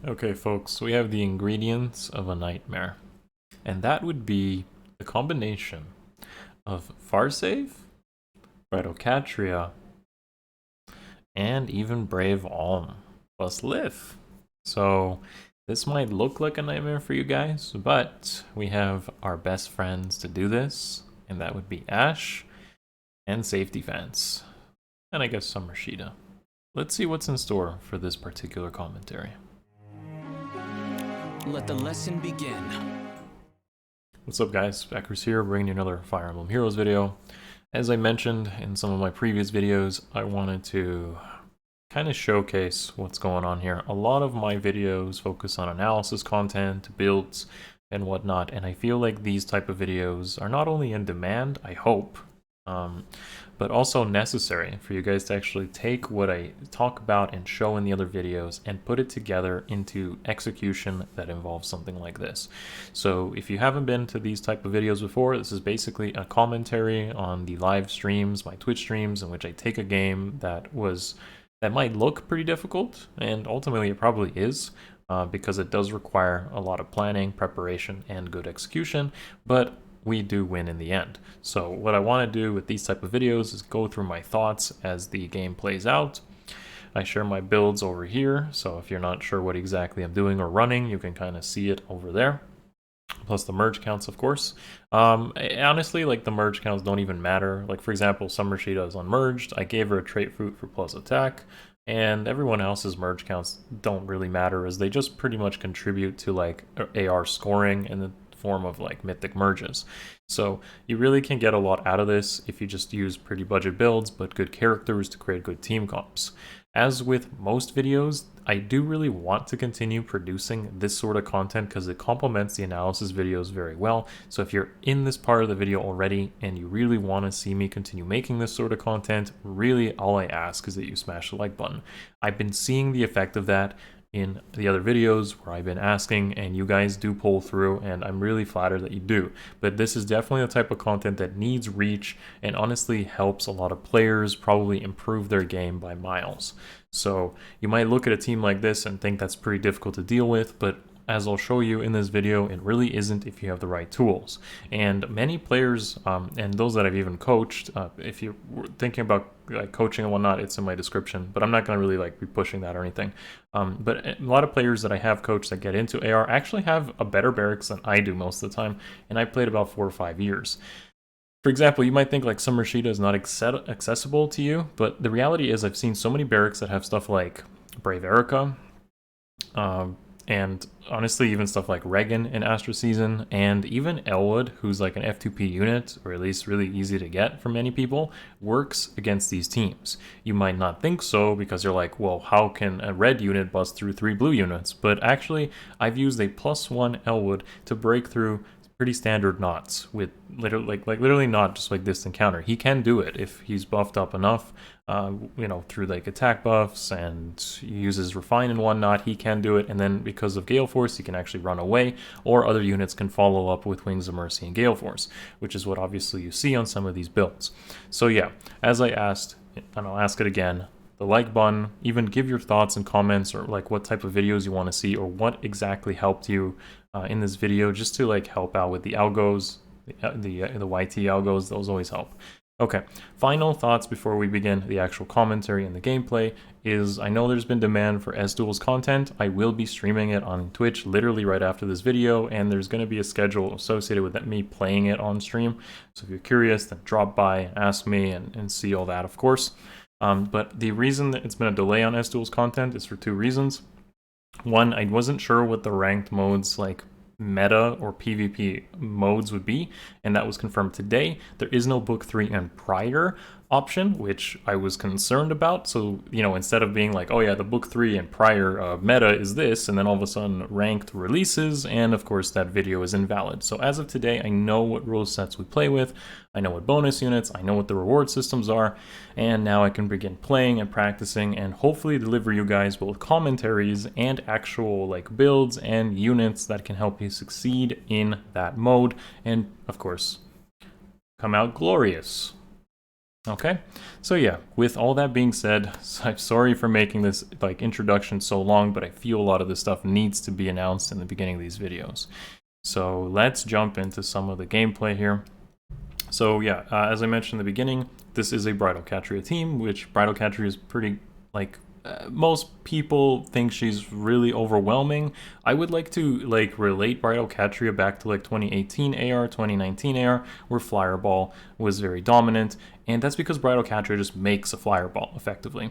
Okay, folks, we have the ingredients of a nightmare, and that would be the combination of Farsave, Bridal Catria, and even Brave Alm plus Lif. So this might look like a nightmare for you guys, but we have our best friends to do this, and that would be Ash and Safety Fence, and I guess Summer Caeda. Let's see what's in store for this particular commentary. Let the lesson begin. What's up, guys? Akariss here, bringing you another Fire Emblem Heroes video. As I mentioned in some of my previous videos, I wanted to kind of showcase what's going on here. A lot of my videos focus on analysis content, builds, and whatnot, and I feel like these type of videos are not only in demand, I hope, but also necessary for you guys to actually take what I talk about and show in the other videos and put it together into execution that involves something like this. So if you haven't been to these type of videos before, this is basically a commentary on the live streams, my Twitch streams, in which I take a game that might look pretty difficult, and ultimately it probably is, because it does require a lot of planning, preparation, and good execution, but we do win in the end. So what I want to do with these type of videos is go through my thoughts as the game plays out. I share my builds over here, so if you're not sure what exactly I'm doing or running, you can kind of see it over there. Plus the merge counts, of course. Honestly, like, the merge counts don't even matter. Like, for example, Summer Caeda is unmerged. I gave her a trait fruit for plus attack, and everyone else's merge counts don't really matter, as they just pretty much contribute to like AR scoring in the form of like mythic merges. So you really can get a lot out of this if you just use pretty budget builds but good characters to create good team comps. As with most videos, I do really want to continue producing this sort of content because it complements the analysis videos very well. So if you're in this part of the video already and you really want to see me continue making this sort of content, really all I ask is that you smash the like button. I've been seeing the effect of that in the other videos where I've been asking, and you guys do pull through, and I'm really flattered that you do. But this is definitely the type of content that needs reach and honestly helps a lot of players probably improve their game by miles. So you might look at a team like this and think that's pretty difficult to deal with, but as I'll show you in this video, it really isn't if you have the right tools. And many players, and those that I've even coached, if you're thinking about like coaching and whatnot, it's in my description, but I'm not going to really like be pushing that or anything. But a lot of players that I have coached that get into AR actually have a better barracks than I do most of the time, and I played about 4 or 5 years. For example, you might think like Summer Caeda is not accessible to you, but the reality is I've seen so many barracks that have stuff like Brave Erica, and honestly even stuff like Regan in Astra Season, and even Elwood, who's like an F2P unit, or at least really easy to get for many people, works against these teams. You might not think so because you're like, well, how can a red unit bust through 3 blue units? But actually, I've used a +1 Elwood to break through pretty standard knots with literally not just like distant counter. He can do it if he's buffed up enough, through like attack buffs, and he uses refine and whatnot. He can do it, and then because of Galeforce, he can actually run away, or other units can follow up with Wings of Mercy and Galeforce, which is what obviously you see on some of these builds. So yeah, as I asked, and I'll ask it again, the like button, even give your thoughts and comments, or like what type of videos you want to see, or what exactly helped you in this video, just to like help out with the algos, the YT algos. Those always help. Okay, final thoughts before we begin the actual commentary and the gameplay is, I know there's been demand for Duels content. I will be streaming it on Twitch literally right after this video, and there's going to be a schedule associated with me playing it on stream. So if you're curious, then drop by, ask me, and see all that, of course. But the reason that it's been a delay on Duels content is for 2 reasons. One, I wasn't sure what the ranked modes, like meta or PvP modes, would be, and that was confirmed today. There is no book 3 and prior option, which I was concerned about. So, instead of being like, oh yeah, the book 3 and prior meta is this, and then all of a sudden ranked releases, and of course that video is invalid. So as of today, I know what rule sets we play with, I know what bonus units, I know what the reward systems are, and now I can begin playing and practicing and hopefully deliver you guys both commentaries and actual like builds and units that can help you succeed in that mode, and of course come out glorious. Okay, so yeah, with all that being said, I'm sorry for making this like introduction so long, but I feel a lot of this stuff needs to be announced in the beginning of these videos. So let's jump into some of the gameplay here. So yeah, as I mentioned in the beginning, this is a Bridal Catria team, which Bridal Catria is pretty, like, most people think she's really overwhelming. I would like to like relate Bridal Catria back to like 2018 AR, 2019 AR, where Flyer Ball was very dominant, and that's because Bridal Catria just makes a Flyer Ball effectively.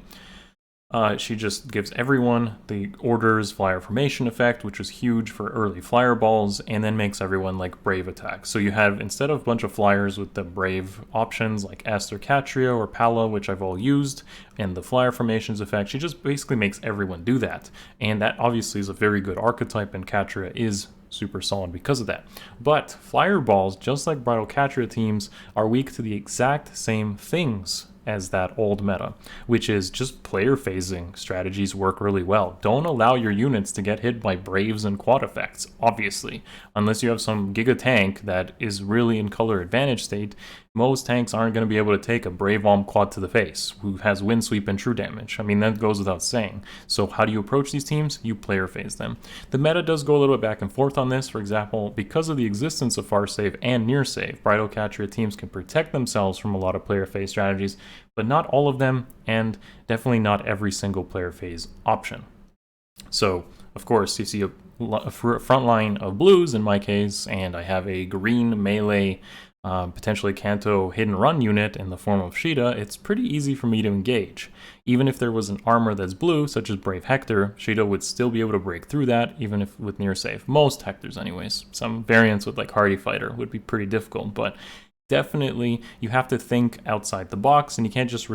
She just gives everyone the orders flyer formation effect, which was huge for early flyer balls, and then makes everyone like brave attacks. So you have, instead of a bunch of flyers with the brave options like Aether Catria or Pala, which I've all used, and the flyer formations effect, she just basically makes everyone do that. And that obviously is a very good archetype, and Catria is super solid because of that. But flyer balls, just like Bridal Catria teams, are weak to the exact same things as that old meta, which is just player phasing strategies work really well. Don't allow your units to get hit by Braves and quad effects, obviously. Unless you have some Giga tank that is really in color advantage state, most tanks aren't going to be able to take a Brave Alm quad to the face, who has wind sweep and true damage. I mean, that goes without saying. So how do you approach these teams? You player phase them. The meta does go a little bit back and forth on this. For example, because of the existence of far save and near save, Bridal Catria teams can protect themselves from a lot of player phase strategies, but not all of them, and definitely not every single player phase option. So, of course, you see a front line of blues in my case, and I have a green melee, potentially Kanto hidden run unit in the form of Caeda. It's pretty easy for me to engage. Even if there was an armor that's blue, such as Brave Hector, Caeda would still be able to break through that, even if with near save. Most Hectors anyways. Some variants with like Hardy Fighter would be pretty difficult, but definitely you have to think outside the box, and you can't just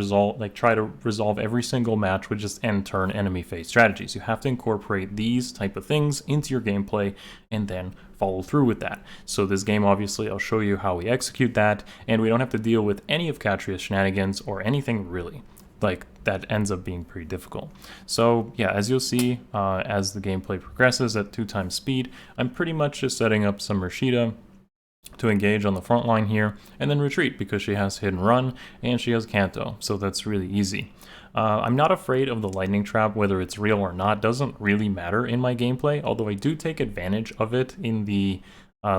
try to resolve every single match with just end turn enemy phase strategies. You have to incorporate these type of things into your gameplay and then follow through with that. So this game, obviously, I'll show you how we execute that, and we don't have to deal with any of Catria's shenanigans or anything really. Like, that ends up being pretty difficult. So yeah, as you'll see, as the gameplay progresses at 2x speed, I'm pretty much just setting up Summer Caeda to engage on the front line here, and then retreat because she has hidden run and she has Kanto, so that's really easy. I'm not afraid of the lightning trap, whether it's real or not, doesn't really matter in my gameplay, although I do take advantage of it in the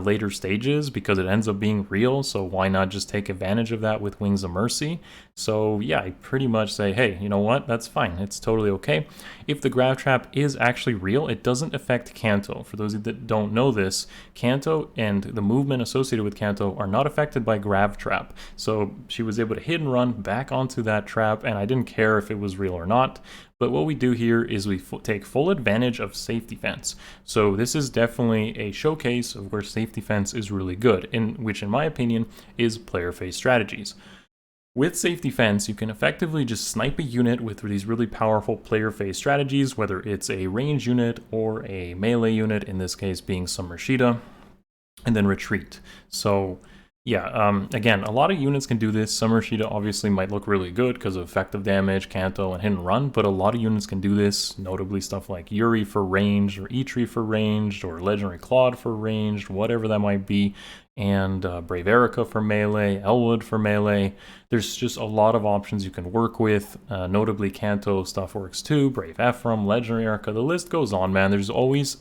later stages because it ends up being real, so why not just take advantage of that with Wings of Mercy? So yeah, I pretty much say, hey, you know what, that's fine, it's totally okay. If the Grav Trap is actually real, it doesn't affect Kanto. For those that don't know this, Kanto and the movement associated with Kanto are not affected by Grav Trap. So she was able to hit and run back onto that trap, and I didn't care if it was real or not. But what we do here is we take full advantage of safety fence. So this is definitely a showcase of where safety fence is really good, which in my opinion is player phase strategies. With safety fence, you can effectively just snipe a unit with these really powerful player phase strategies, whether it's a range unit or a melee unit, in this case being Summer Caeda, and then retreat. So yeah, again, a lot of units can do this. Summer Caeda obviously might look really good because of effective damage, Kanto, and hidden run, but a lot of units can do this, notably stuff like Yuri for ranged, or Eitri for ranged, or Legendary Claude for ranged, whatever that might be, and Brave Erica for melee, Elwood for melee. There's just a lot of options you can work with, notably Kanto stuff works too, Brave Ephraim, Legendary Erica, the list goes on, man. There's always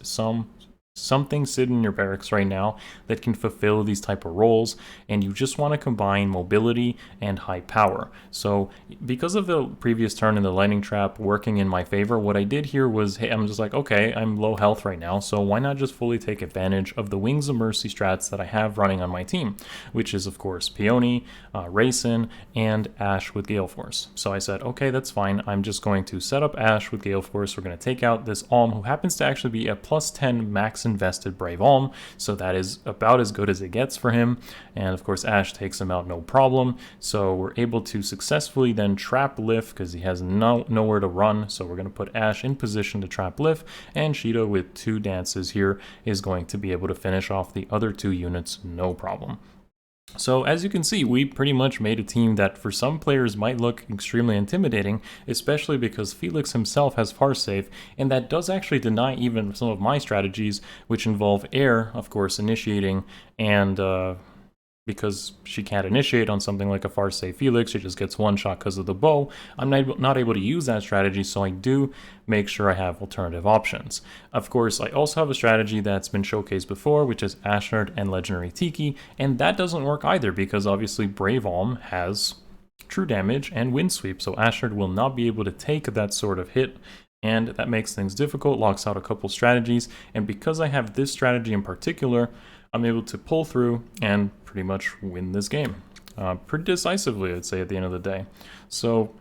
something sitting in your barracks right now that can fulfill these type of roles, and you just want to combine mobility and high power. So because of the previous turn in the lightning trap working in my favor, what I did here was, hey, I'm just like, okay, I'm low health right now, so why not just fully take advantage of the Wings of Mercy strats that I have running on my team, which is of course Peony, Raisin, and Ashe with Galeforce. So I said, okay, that's fine, I'm just going to set up Ashe with Galeforce. We're going to take out this Alm, who happens to actually be a +10 max invested Brave Alm, so that is about as good as it gets for him, and of course Ashe takes him out no problem. So we're able to successfully then trap Lif because he has nowhere to run, so we're going to put Ashe in position to trap Lif, and Caeda with 2 dances here is going to be able to finish off the other 2 units no problem. So as you can see, we pretty much made a team that for some players might look extremely intimidating, especially because Felix himself has far save, and that does actually deny even some of my strategies, which involve air, of course, initiating, and because she can't initiate on something like a Farce Felix, she just gets one shot because of the bow. I'm not able to use that strategy, so I do make sure I have alternative options. Of course, I also have a strategy that's been showcased before, which is Ashnard and Legendary Tiki, and that doesn't work either because obviously Brave Alm has true damage and wind sweep, so Ashnard will not be able to take that sort of hit, and that makes things difficult, locks out a couple strategies, and because I have this strategy in particular, I'm able to pull through and pretty much win this game. Pretty decisively, I'd say, at the end of the day. So,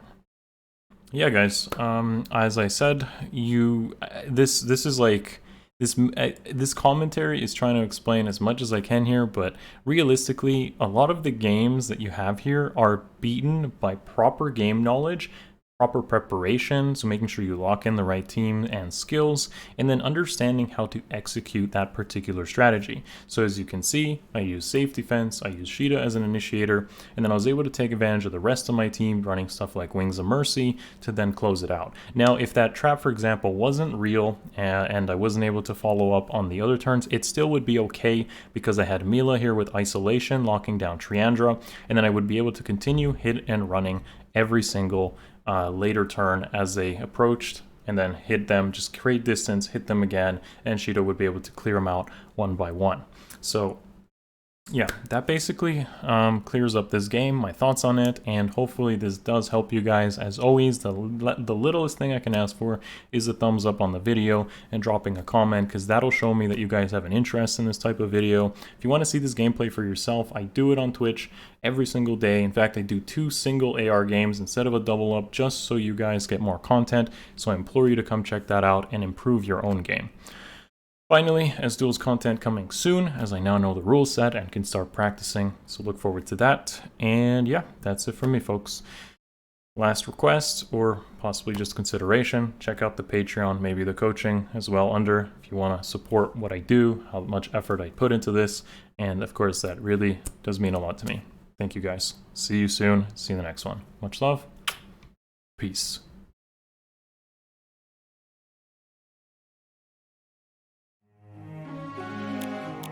yeah, guys, as I said, this is like, this commentary is trying to explain as much as I can here, but realistically, a lot of the games that you have here are beaten by proper game knowledge, proper preparation, so making sure you lock in the right team and skills, and then understanding how to execute that particular strategy. So as you can see, I use Safe Defense, I use Sheeta as an initiator, and then I was able to take advantage of the rest of my team running stuff like Wings of Mercy to then close it out. Now, if that trap, for example, wasn't real and I wasn't able to follow up on the other turns, it still would be okay because I had Mila here with Isolation locking down Triandra, and then I would be able to continue hit and running every single later turn as they approached, and then hit them, just create distance, hit them again, and Sheeta would be able to clear them out one by one. So yeah, that basically clears up this game, my thoughts on it, and hopefully this does help you guys. As always, the littlest thing I can ask for is a thumbs up on the video and dropping a comment, because that'll show me that you guys have an interest in this type of video. If you want to see this gameplay for yourself, I do it on Twitch every single day. In fact, I do 2 single AR games instead of a double up, just so you guys get more content. So I implore you to come check that out and improve your own game. Finally, as Duels content coming soon, as I now know the rule set and can start practicing, so look forward to that. And yeah, that's it from me, folks. Last request, or possibly just consideration, check out the Patreon, maybe the coaching as well under, if you want to support what I do, how much effort I put into this, and of course that really does mean a lot to me. Thank you guys. See you soon. See you in the next one. Much love. Peace.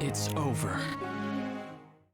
It's over.